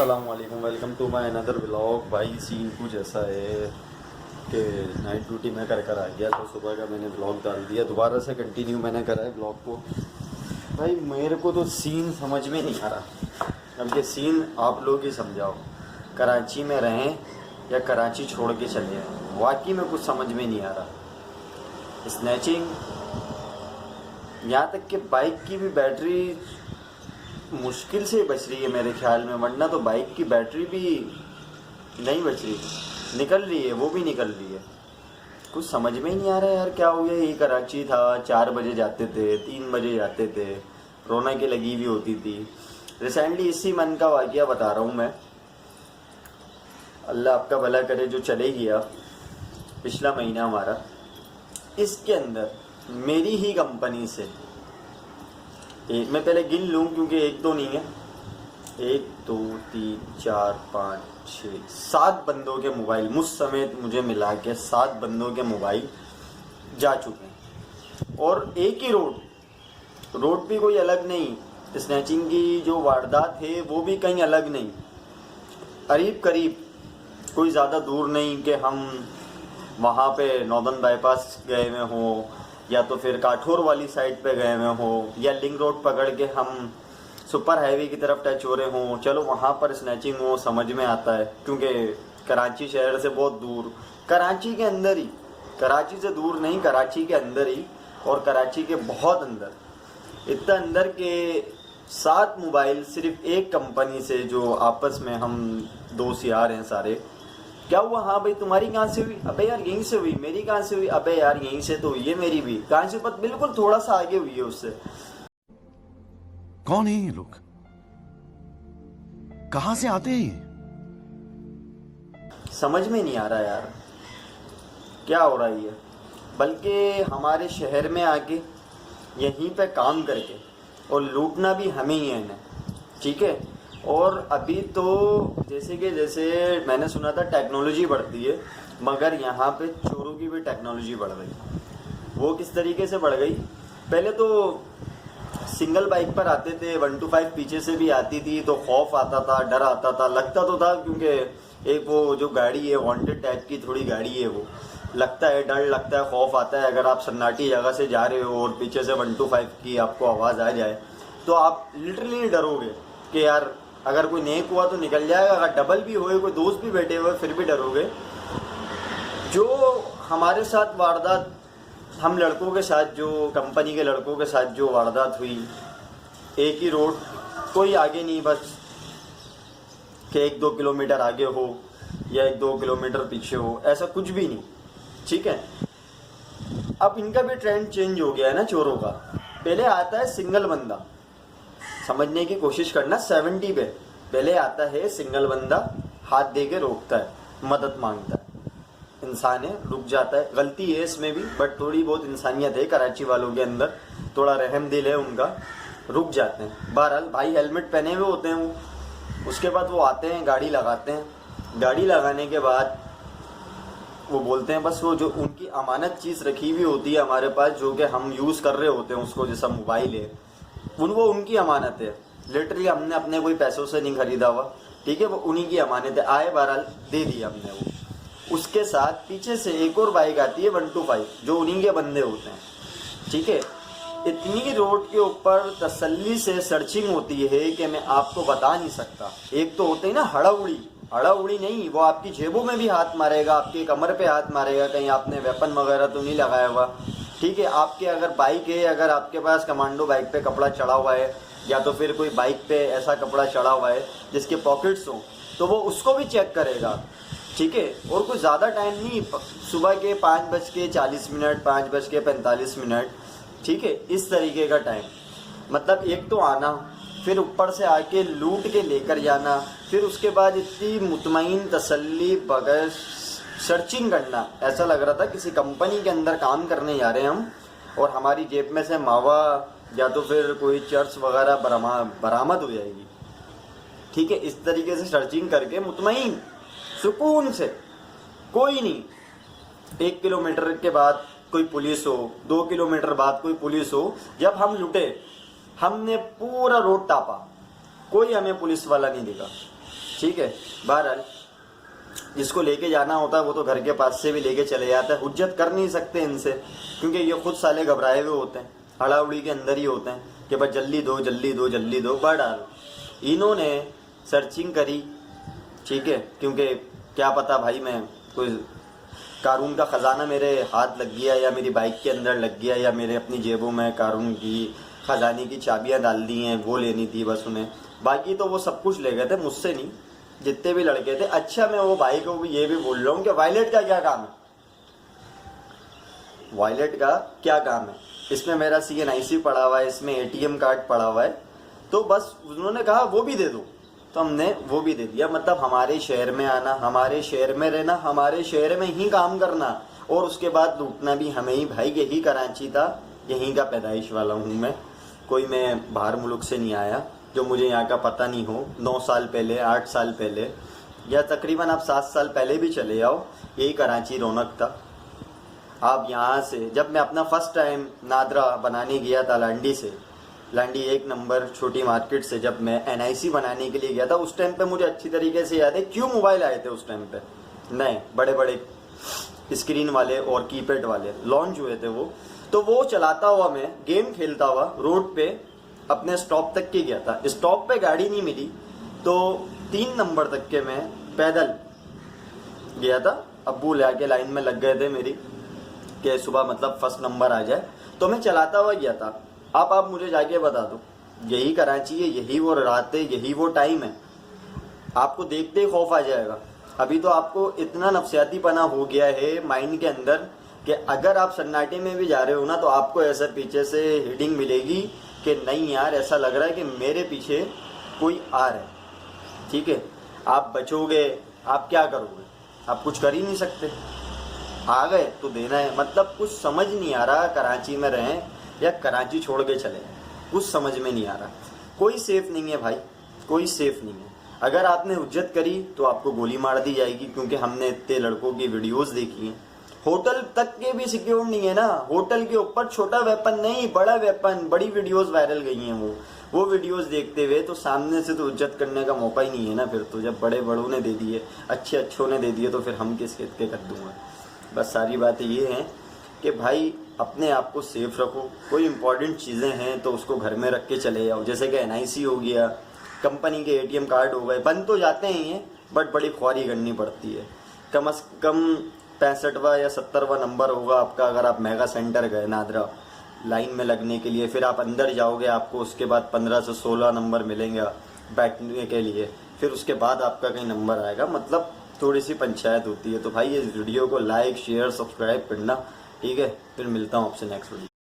अस्सलाम वालेकुम, welcome to my another vlog. भाई सीन कुछ ऐसा है कि नाइट ड्यूटी में कर आ गया तो सुबह का मैंने व्लॉग डाल दिया, दोबारा से कंटिन्यू मैंने करा है व्लॉग को। भाई मेरे को तो सीन समझ में नहीं आ रहा। अब ये सीन आप लोग ही समझाओ, कराची में रहें या कराची छोड़ के चले आए, वाकई में कुछ समझ में नहीं आ रहा। स्नैचिंग, यहाँ तक कि बाइक की भी बैटरी मुश्किल से बच रही है मेरे ख्याल में, वरना तो बाइक की बैटरी भी नहीं बच रही, निकल रही है, वो भी निकल रही है। कुछ समझ में ही नहीं आ रहा है यार, क्या हो गया। ये कराची था, 4 बजे जाते थे, 3 बजे जाते थे, रौनकें लगी हुई होती थी। रिसेंटली इसी मन का वाक़या बता रहा हूँ मैं, अल्लाह आपका भला करे। जो चले गया पिछला महीना हमारा, इसके अंदर मेरी ही कंपनी से मैं पहले गिन लूँ क्योंकि एक दो नहीं है, 1 2 3 4 5 6 7 बंदों के मोबाइल मुझ समेत मुझे मिला के 7 बंदों के मोबाइल जा चुके हैं। और एक ही रोड भी कोई अलग नहीं, स्नैचिंग की जो वारदात है वो भी कहीं अलग नहीं, करीब करीब, कोई ज़्यादा दूर नहीं कि हम वहाँ पे नॉर्दर्न बाईपास गए हुए हों या तो फिर काठौर वाली साइड पे गए हुए हों या लिंक रोड पकड़ के हम सुपर हाईवे की तरफ टच हो रहे हों। चलो वहाँ पर स्नैचिंग हो, समझ में आता है क्योंकि कराची शहर से बहुत दूर, कराची के अंदर ही, कराची से दूर नहीं, कराची के अंदर ही, और कराची के बहुत अंदर, इतना अंदर के 7 मोबाइल सिर्फ एक कंपनी से, जो आपस में हम दोस्त यार हैं सारे। क्या हुआ, हाँ भाई तुम्हारी कहाँ से हुई, अबे यार यहीं से हुई, मेरी कहाँ से हुई, अबे यार यहीं से तो हुई है मेरी भी, कहाँ से, पता बिल्कुल थोड़ा सा आगे हुई है उससे। कौन है ये लोग, कहां से आते हैं ये? समझ में नहीं आ रहा यार क्या हो रहा है। बल्कि हमारे शहर में आके यहीं पे काम करके और लूटना भी हमें ही है इन्हें, ठीक है। और अभी तो जैसे मैंने सुना था टेक्नोलॉजी बढ़ती है, मगर यहाँ पे चोरों की भी टेक्नोलॉजी बढ़ गई। वो किस तरीके से बढ़ गई, पहले तो सिंगल बाइक पर आते थे, 125 पीछे से भी आती थी तो खौफ आता था, डर आता था, लगता तो था क्योंकि एक वो जो गाड़ी है वांटेड टाइप की थोड़ी गाड़ी है, वो लगता है, डर लगता है, खौफ आता है। अगर आप सन्नाटी जगह से जा रहे हो और पीछे से 125 की आपको आवाज़ आ जाए तो आप लिटरली डरोगे कि यार अगर कोई नेक हुआ तो निकल जाएगा, अगर डबल भी होए, कोई दोस्त भी बैठे हुए, फिर भी डरोगे। जो हमारे साथ वारदात, हम लड़कों के साथ, जो कंपनी के लड़कों के साथ जो वारदात हुई, एक ही रोड, कोई आगे नहीं, बस कि 1-2 किलोमीटर आगे हो या 1-2 किलोमीटर पीछे हो, ऐसा कुछ भी नहीं, ठीक है। अब इनका भी ट्रेंड चेंज हो गया है ना चोरों का। पहले आता है सिंगल बंदा, समझने की कोशिश करना, 70 पे पहले आता है सिंगल बंदा, हाथ दे के रोकता है, मदद मांगता है, इंसान है, रुक जाता है। गलती है इसमें भी, बट थोड़ी बहुत इंसानियत है कराची वालों के अंदर, थोड़ा रहम दिल है उनका, रुक जाते हैं। बहरहाल भाई हेलमेट पहने हुए होते हैं वो, उसके बाद वो आते हैं, गाड़ी लगाते हैं। गाड़ी लगाने के बाद वो बोलते हैं, बस वो जो उनकी अमानत चीज़ रखी हुई होती है हमारे पास, जो कि हम यूज़ कर रहे होते हैं उसको, जैसा मोबाइल है, वो उनकी अमानत है, लिटरली हमने अपने कोई पैसों से नहीं खरीदा हुआ, ठीक है, वो उन्हीं की अमानत है। आए बहरहाल दे दिया हमने वो। उसके साथ पीछे से एक और बाइक आती है 125, जो उन्हीं के बंदे होते हैं, ठीक है। इतनी रोड के ऊपर तसल्ली से सर्चिंग होती है कि मैं आपको बता नहीं सकता। एक तो होते हैं ना हड़ाउड़ी नहीं, वो आपकी जेबों में भी हाथ मारेगा, आपके कमर पे हाथ मारेगा, कहीं आपने वेपन वगैरह तो नहीं लगाया हुआ, ठीक है। आपके अगर बाइक है, अगर आपके पास कमांडो बाइक पे कपड़ा चढ़ा हुआ है, या तो फिर कोई बाइक पे ऐसा कपड़ा चढ़ा हुआ है जिसके पॉकेट्स हों, तो वो उसको भी चेक करेगा, ठीक है। और कुछ ज़्यादा टाइम नहीं, सुबह के 5:40, 5:45, ठीक है, इस तरीके का टाइम। मतलब एक तो आना, फिर ऊपर से आके लूट के लेकर जाना, फिर उसके बाद इतनी मुतमईन तसल्ली बगैर सर्चिंग करना। ऐसा लग रहा था किसी कंपनी के अंदर काम करने जा रहे हैं हम, और हमारी जेब में से मावा या तो फिर कोई चर्च वगैरह बरामद हो जाएगी, ठीक है। इस तरीके से सर्चिंग करके मुतमईन सुकून से, कोई नहीं, 1 किलोमीटर के बाद कोई पुलिस हो, 2 किलोमीटर बाद कोई पुलिस हो। जब हम लुटे, हमने पूरा रोड टापा, कोई हमें पुलिस वाला नहीं दिखा, ठीक है। बहरहाल जिसको लेके जाना होता है वो तो घर के पास से भी लेके चले जाता है, हुज्जत कर नहीं सकते इनसे, क्योंकि ये खुद साले घबराए हुए होते हैं, हड़ाउड़ी के अंदर ही होते हैं कि बस जल्दी दो जल्दी दो जल्दी दो। बहरहाल इन्होंने सर्चिंग करी, ठीक है, क्योंकि क्या पता भाई मैं कोई कारून का ख़जाना मेरे हाथ लग गया या मेरी बाइक के अंदर लग गया या मेरे अपनी जेबों में कारून की ख़जाने की चाबियां डाल दी हैं, वो लेनी थी बस उन्हें। बाकी तो वो सब कुछ ले गए थे, मुझसे नहीं, जितने भी लड़के थे। अच्छा मैं वो भाई को भी ये भी बोल रहा हूँ कि वॉलेट का क्या काम है, वॉलेट का क्या काम है, इसमें मेरा CNIC पड़ा हुआ है, इसमें ATM कार्ड पड़ा हुआ है, तो बस उन्होंने कहा वो भी दे दो, तो हमने वो भी दे दिया। मतलब हमारे शहर में आना, हमारे शहर में रहना, हमारे शहर में ही काम करना और उसके बाद लूटना भी हमें ही। भाई यही कराची था, यहीं का पैदाइश वाला हूँ मैं, कोई मैं बाहर मुल्क से नहीं आया जो मुझे यहाँ का पता नहीं हो। 9 साल पहले, 8 साल पहले या तकरीबन आप 7 साल पहले भी चले जाओ, यही कराची रौनक था। आप यहाँ से, जब मैं अपना फर्स्ट टाइम नादरा बनाने गया था लांडी से, लांडी 1 नंबर छोटी मार्केट से, जब मैं NIC बनाने के लिए गया था, उस टाइम पे मुझे अच्छी तरीके से याद है क्यों मोबाइल आए थे उस टाइम पे, नए बड़े बड़े स्क्रीन वाले और कीपैड वाले लॉन्च हुए थे वो। तो वो चलाता हुआ मैं गेम खेलता हुआ रोड पे अपने स्टॉप तक के गया था। स्टॉप पे गाड़ी नहीं मिली तो 3 नंबर तक के मैं पैदल गया था। अब्बू ले आके लाइन में लग गए थे मेरी कि सुबह मतलब फर्स्ट नंबर आ जाए, तो मैं चलाता हुआ गया था। आप मुझे जाके बता दो, यही कराची है, यही वो रात है, यही वो टाइम है, आपको देखते ही खौफ आ जाएगा। अभी तो आपको इतना नफसियाती पना हो गया है माइंड के अंदर कि अगर आप सन्नाटे में भी जा रहे हो ना, तो आपको ऐसा पीछे से हिडिंग मिलेगी कि नहीं यार, ऐसा लग रहा है कि मेरे पीछे कोई आ रहा है, ठीक है। आप बचोगे, आप क्या करोगे, आप कुछ कर ही नहीं सकते। आ गए तो देना है, मतलब कुछ समझ नहीं आ रहा कराची में रहें या कराची छोड़ के चले, कुछ समझ में नहीं आ रहा। कोई सेफ नहीं है भाई, कोई सेफ नहीं है। अगर आपने हुज्जत करी तो आपको गोली मार दी जाएगी, क्योंकि हमने इतने लड़कों की वीडियोस देखी हैं। होटल तक के भी सिक्योर नहीं है ना, होटल के ऊपर छोटा वेपन नहीं, बड़ा वेपन, बड़ी वीडियोस वायरल गई हैं। वो वीडियोस देखते हुए तो सामने से तो हुज्जत करने का मौका ही नहीं है ना। फिर तो जब बड़े बड़ों ने दे दिए, अच्छों ने दे दिए, तो फिर हम किस के कर दूंगा। बस सारी बातें ये हैं कि भाई अपने आप को सेफ रखो। कोई इंपॉर्टेंट चीज़ें हैं तो उसको घर में रख के चले जाओ, जैसे कि NIC हो गया, कंपनी के ATM कार्ड हो गए, बंद तो जाते हैं ये, बट बड़ी ख्वारी करनी पड़ती है। कम से कम 65वां या 70वां नंबर होगा आपका, अगर आप मेगा सेंटर गए नादरा लाइन में लगने के लिए, फिर आप अंदर जाओगे, आपको उसके बाद 15 से 16 नंबर मिलेंगे बैठने के लिए, फिर उसके बाद आपका कहीं नंबर आएगा। मतलब थोड़ी सी पंचायत होती है। तो भाई इस वीडियो को लाइक, शेयर, सब्सक्राइब करना, ठीक है। फिर मिलता हूँ आपसे नेक्स्ट वीडियो।